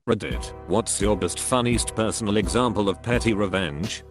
Reddit, what's your best funniest personal example of petty revenge?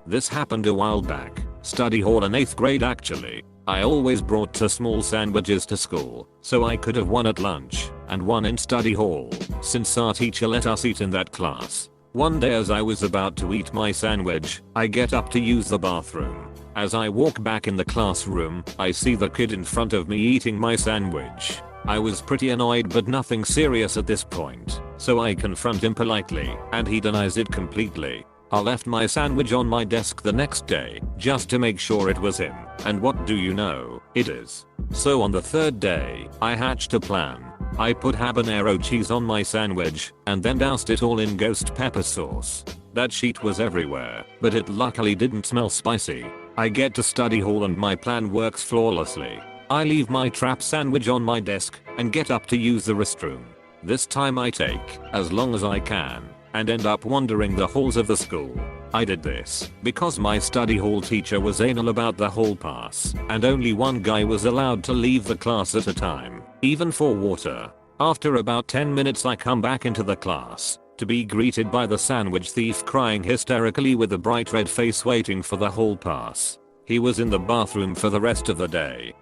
This happened a while back. Study hall in 8th grade actually. I always brought 2 small sandwiches to school, so I could have one at lunch and one in study hall, since our teacher let us eat in that class. One day as I was about to eat my sandwich, I get up to use the bathroom. As I walk back in the classroom, I see the kid in front of me eating my sandwich. I was pretty annoyed but nothing serious at this point, so I confront him politely and he denies it completely. I left my sandwich on my desk the next day just to make sure it was him, and what do you know, it is. So on the 3rd day, I hatched a plan. I put habanero cheese on my sandwich and then doused it all in ghost pepper sauce. That sheet was everywhere, but it luckily didn't smell spicy. I get to study hall and my plan works flawlessly. I leave my trap sandwich on my desk and get up to use the restroom. This time I take as long as I can and end up wandering the halls of the school. I did this because my study hall teacher was anal about the hall pass and only one guy was allowed to leave the class at a time, even for water. After about 10 minutes I come back into the class to be greeted by the sandwich thief crying hysterically with a bright red face waiting for the hall pass. He was in the bathroom for the rest of the day.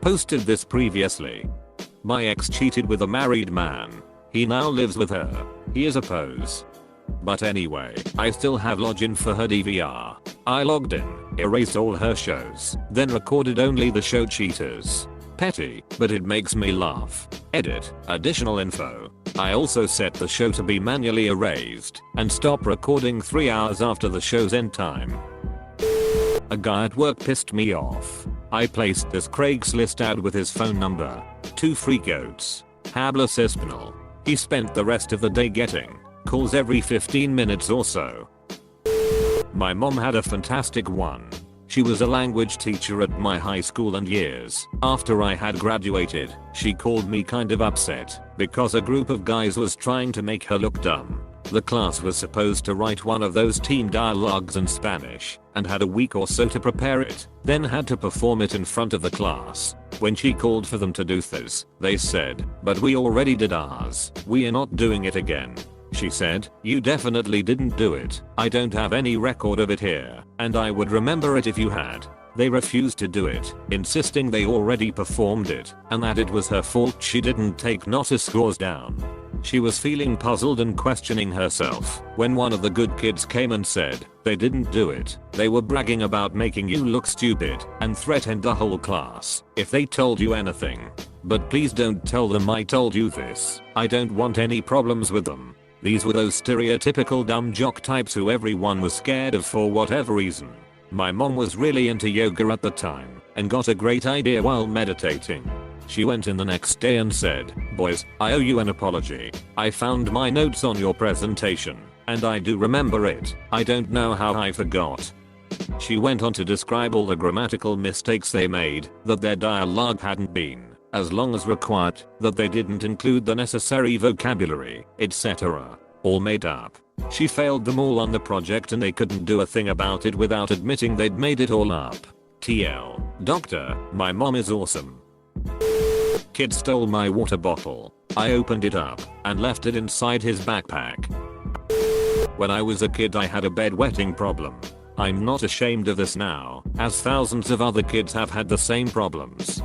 Posted this previously. My ex cheated with a married man. He now lives with her. He is a pose. But anyway, I still have login for her DVR. I logged in, erased all her shows, then recorded only the show cheaters. Petty, but it makes me laugh. Edit, additional info. I also set the show to be manually erased and stop recording 3 hours after the show's end time. A guy at work pissed me off. I placed this Craigslist ad with his phone number. 2 free goats. Habla Espinal. He spent the rest of the day getting calls every 15 minutes or so. My mom had a fantastic one. She was a language teacher at my high school and years after I had graduated, she called me kind of upset because a group of guys was trying to make her look dumb. The class was supposed to write one of those team dialogues in Spanish and had a week or so to prepare it, then had to perform it in front of the class. When she called for them to do this, they said, "But we already did ours. We are not doing it again." She said, "You definitely didn't do it. I don't have any record of it here, and I would remember it if you had." They refused to do it, insisting they already performed it and that it was her fault she didn't take not a scores down. She was feeling puzzled and questioning herself when one of the good kids came and said, "They didn't do it. They were bragging about making you look stupid and threatened the whole class if they told you anything. But please don't tell them I told you this. I don't want any problems with them." These were those stereotypical dumb jock types who everyone was scared of for whatever reason. My mom was really into yoga at the time and got a great idea while meditating. She went in the next day and said, "Boys, I owe you an apology. I found my notes on your presentation, and I do remember it. I don't know how I forgot." She went on to describe all the grammatical mistakes they made, that their dialogue hadn't been as long as required, that they didn't include the necessary vocabulary, etc. All made up. She failed them all on the project and they couldn't do a thing about it without admitting they'd made it all up. TL. Doctor, my mom is awesome. Kid stole my water bottle. I opened it up and left it inside his backpack. When I was a kid I had a bedwetting problem. I'm not ashamed of this now, as thousands of other kids have had the same problems.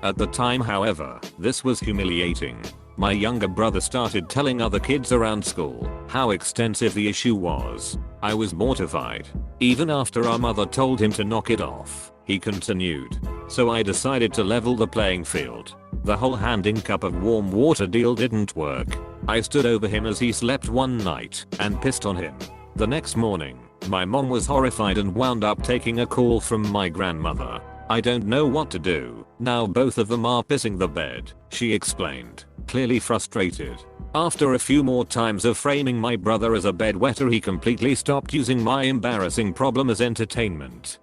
At the time however, this was humiliating. My younger brother started telling other kids around school how extensive the issue was. I was mortified. Even after our mother told him to knock it off, he continued. So I decided to level the playing field. The whole handing cup of warm water deal didn't work. I stood over him as he slept one night and pissed on him. The next morning, my mom was horrified and wound up taking a call from my grandmother. "I don't know what to do. Now both of them are pissing the bed," she explained, clearly frustrated. After a few more times of framing my brother as a bedwetter, he completely stopped using my embarrassing problem as entertainment.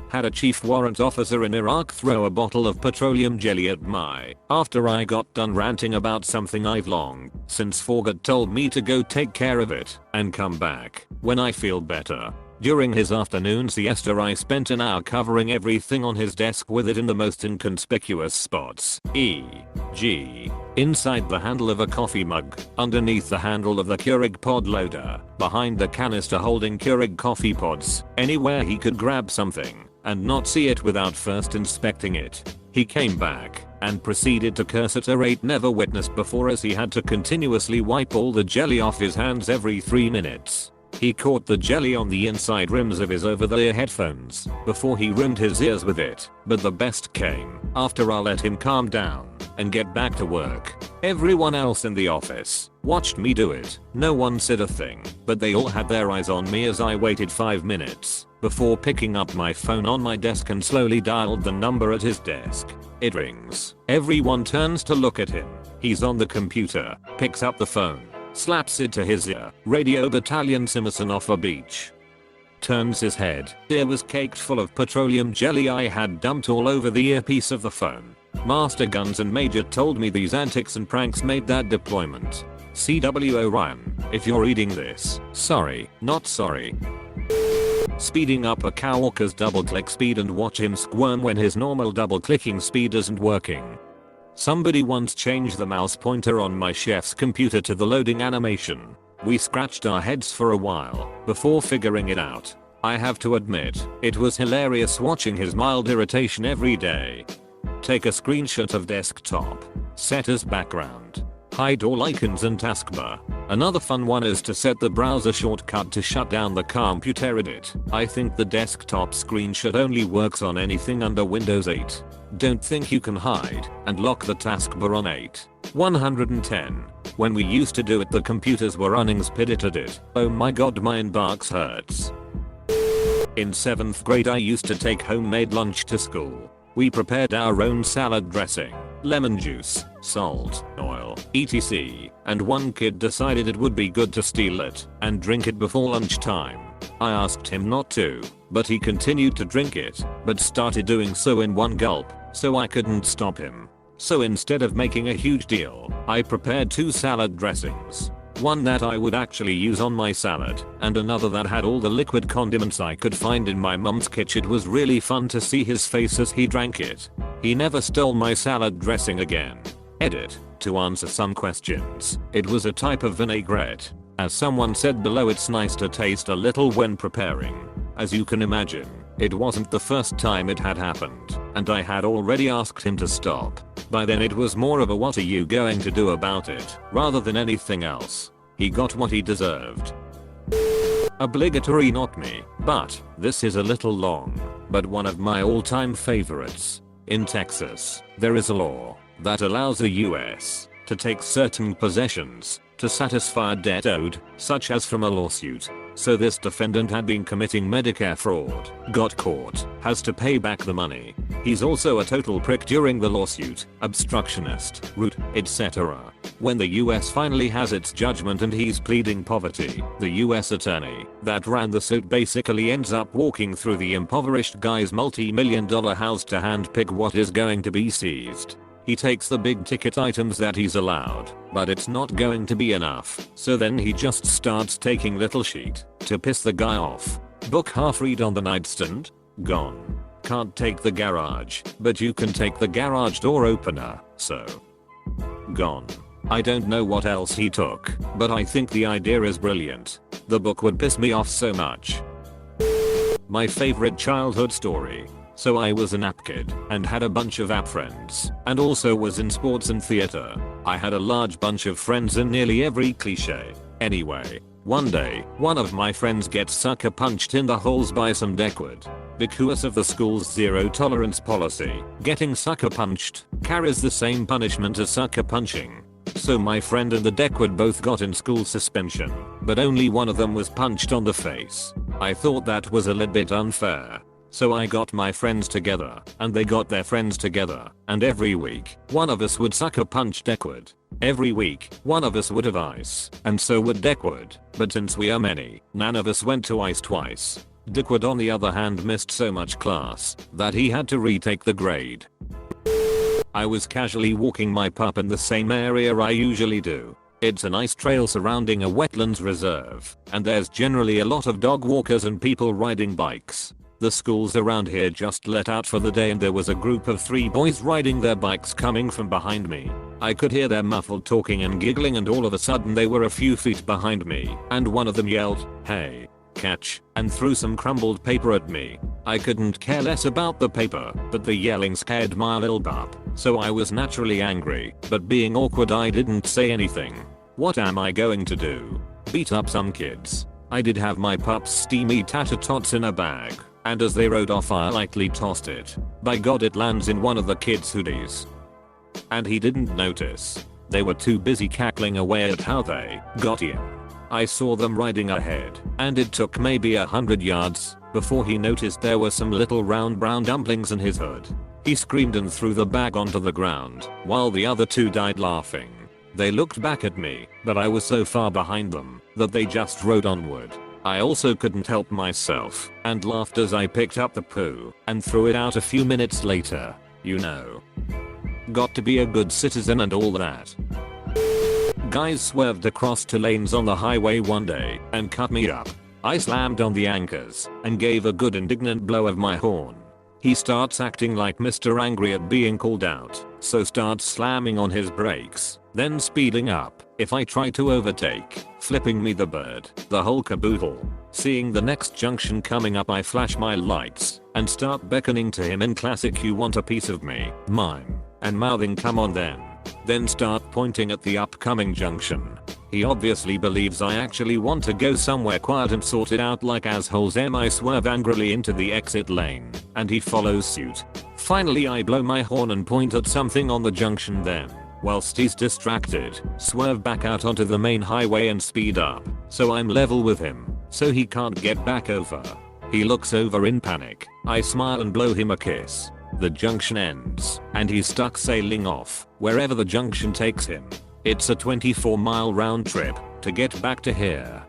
Had a chief warrant officer in Iraq throw a bottle of petroleum jelly at my after I got done ranting about something I've long since forgot told me to go take care of it and come back when I feel better. During his afternoon siesta I spent an hour covering everything on his desk with it in the most inconspicuous spots, e.g. inside the handle of a coffee mug, underneath the handle of the Keurig pod loader, behind the canister holding Keurig coffee pods, anywhere he could grab something and not see it without first inspecting it. He came back and proceeded to curse at a rate never witnessed before as he had to continuously wipe all the jelly off his hands every 3 minutes. He caught the jelly on the inside rims of his over-the-ear headphones before he rimmed his ears with it, but the best came after I let him calm down and get back to work. Everyone else in the office watched me do it. No one said a thing, but they all had their eyes on me as I waited 5 minutes before picking up my phone on my desk and slowly dialed the number at his desk. It rings. Everyone turns to look at him. He's on the computer, picks up the phone, slaps it to his ear. Radio Battalion Simmerson off a beach. Turns his head. Ear was caked full of petroleum jelly I had dumped all over the earpiece of the phone. Master Guns and Major told me these antics and pranks made that deployment. CW Orion, if you're reading this, sorry, not sorry. Speeding up a coworker's double click speed and watch him squirm when his normal double clicking speed isn't working. Somebody once changed the mouse pointer on my chef's computer to the loading animation. We scratched our heads for a while before figuring it out. I have to admit, it was hilarious watching his mild irritation every day. Take a screenshot of desktop. Set as background. Hide all icons and taskbar. Another fun one is to set the browser shortcut to shut down the computer edit. I think the desktop screenshot only works on anything under Windows 8. Don't think you can hide and lock the taskbar on 8. 110. When we used to do it the computers were running SPID it. Oh my god my inbox hurts. In 7th grade I used to take homemade lunch to school. We prepared our own salad dressing, lemon juice, salt, oil, etc. And one kid decided it would be good to steal it and drink it before lunchtime. I asked him not to, but he continued to drink it, but started doing so in one gulp, so I couldn't stop him. So instead of making a huge deal, I prepared 2 salad dressings. One that I would actually use on my salad, and another that had all the liquid condiments I could find in my mum's kitchen. It was really fun to see his face as he drank it. He never stole my salad dressing again. Edit. To answer some questions, it was a type of vinaigrette. As someone said below, it's nice to taste a little when preparing. As you can imagine, it wasn't the first time it had happened, and I had already asked him to stop. By then it was more of a what are you going to do about it, rather than anything else. He got what he deserved. Obligatory not me, but this is a little long, but one of my all-time favorites. In Texas, there is a law that allows the US to take certain possessions to satisfy a debt owed, such as from a lawsuit. So this defendant had been committing Medicare fraud, got caught, has to pay back the money. He's also a total prick during the lawsuit, obstructionist, rude, etc. When the US finally has its judgment and he's pleading poverty, the US attorney that ran the suit basically ends up walking through the impoverished guy's multi-million-dollar house to handpick what is going to be seized. He takes the big ticket items that he's allowed, but it's not going to be enough. So then he just starts taking little shit to piss the guy off. Book half read on the nightstand. Gone. Can't take the garage, but you can take the garage door opener, so. Gone. I don't know what else he took, but I think the idea is brilliant. The book would piss me off so much. My favorite childhood story. So I was an app kid and had a bunch of app friends, and also was in sports and theater. I had a large bunch of friends in nearly every cliche. Anyway, one day, one of my friends gets sucker punched in the holes by some deckwad. Because of the school's zero tolerance policy, getting sucker punched carries the same punishment as sucker punching. So my friend and the deckwad both got in school suspension, but only one of them was punched on the face. I thought that was a little bit unfair. So I got my friends together, and they got their friends together, and every week, one of us would sucker punch deckwad. Every week, one of us would have ice, and so would deckwad, but since we are many, none of us went to ice twice. Deckwad on the other hand missed so much class that he had to retake the grade. I was casually walking my pup in the same area I usually do. It's a nice trail surrounding a wetlands reserve, and there's generally a lot of dog walkers and people riding bikes. The schools around here just let out for the day and there was a group of 3 boys riding their bikes coming from behind me. I could hear their muffled talking and giggling, and all of a sudden they were a few feet behind me and one of them yelled, "Hey, catch," and threw some crumbled paper at me. I couldn't care less about the paper, but the yelling scared my little pup, so I was naturally angry, but being awkward I didn't say anything. What am I going to do? Beat up some kids? I did have my pup's steamy tater tots in a bag, and as they rode off I lightly tossed it. By God, it lands in one of the kids' hoodies. And he didn't notice. They were too busy cackling away at how they got him. I saw them riding ahead, and it took maybe 100 yards before he noticed there were some little round brown dumplings in his hood. He screamed and threw the bag onto the ground, while the other 2 died laughing. They looked back at me, but I was so far behind them that they just rode onward. I also couldn't help myself and laughed as I picked up the poo and threw it out a few minutes later. You know. Got to be a good citizen and all that. Guys swerved across 2 lanes on the highway one day and cut me up. I slammed on the anchors and gave a good indignant blow of my horn. He starts acting like Mr. Angry at being called out, so starts slamming on his brakes, then speeding up if I try to overtake, flipping me the bird, the whole caboodle. Seeing the next junction coming up, I flash my lights and start beckoning to him in classic "you want a piece of me" mime, and mouthing "come on then start pointing at the upcoming junction. He obviously believes I actually want to go somewhere quiet and sort it out like assholes. I swerve angrily into the exit lane, and he follows suit. Finally I blow my horn and point at something on the junction, then, whilst he's distracted, swerve back out onto the main highway and speed up, so I'm level with him, so he can't get back over. He looks over in panic. I smile and blow him a kiss. The junction ends, and he's stuck sailing off, wherever the junction takes him. It's a 24-mile round trip to get back to here.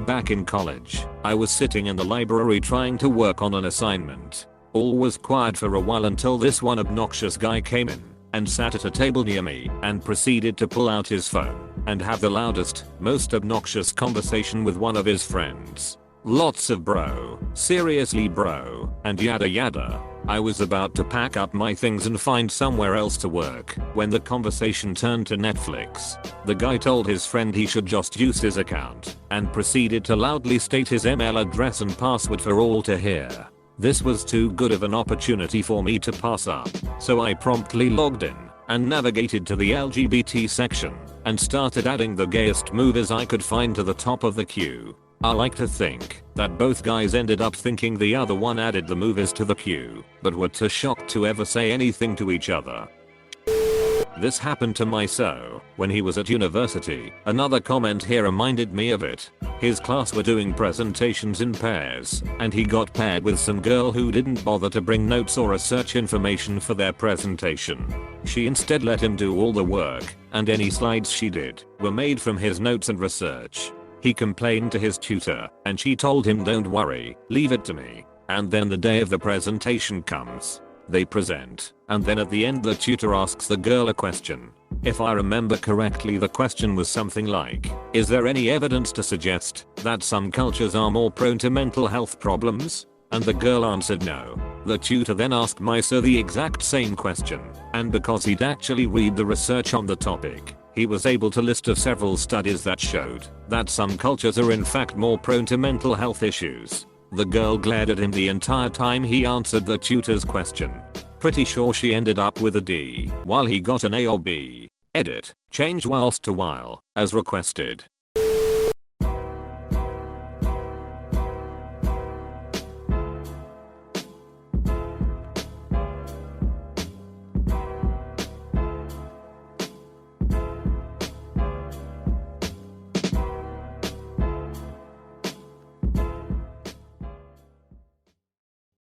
Back in college, I was sitting in the library trying to work on an assignment. All was quiet for a while until this one obnoxious guy came in and sat at a table near me and proceeded to pull out his phone and have the loudest, most obnoxious conversation with one of his friends. Lots of bro, seriously bro, and yada yada. I was about to pack up my things and find somewhere else to work when the conversation turned to Netflix. The guy told his friend he should just use his account and proceeded to loudly state his email address and password for all to hear. This was too good of an opportunity for me to pass up, so I promptly logged in and navigated to the LGBT section and started adding the gayest movies I could find to the top of the queue. I like to think that both guys ended up thinking the other one added the movies to the queue, but were too shocked to ever say anything to each other. This happened to my so when he was at university. Another comment here reminded me of it. His class were doing presentations in pairs, and he got paired with some girl who didn't bother to bring notes or research information for their presentation. She instead let him do all the work, and any slides she did were made from his notes and research. He complained to his tutor, and she told him, "Don't worry, leave it to me." And then the day of the presentation comes. They present, and then at the end the tutor asks the girl a question. If I remember correctly, the question was something like, "Is there any evidence to suggest that some cultures are more prone to mental health problems?" And the girl answered no. The tutor then asked my sir the exact same question, and because he'd actually read the research on the topic, he was able to list of several studies that showed that some cultures are in fact more prone to mental health issues. The girl glared at him the entire time he answered the tutor's question. Pretty sure she ended up with a D, while he got an A or B. Edit, change whilst to while, as requested.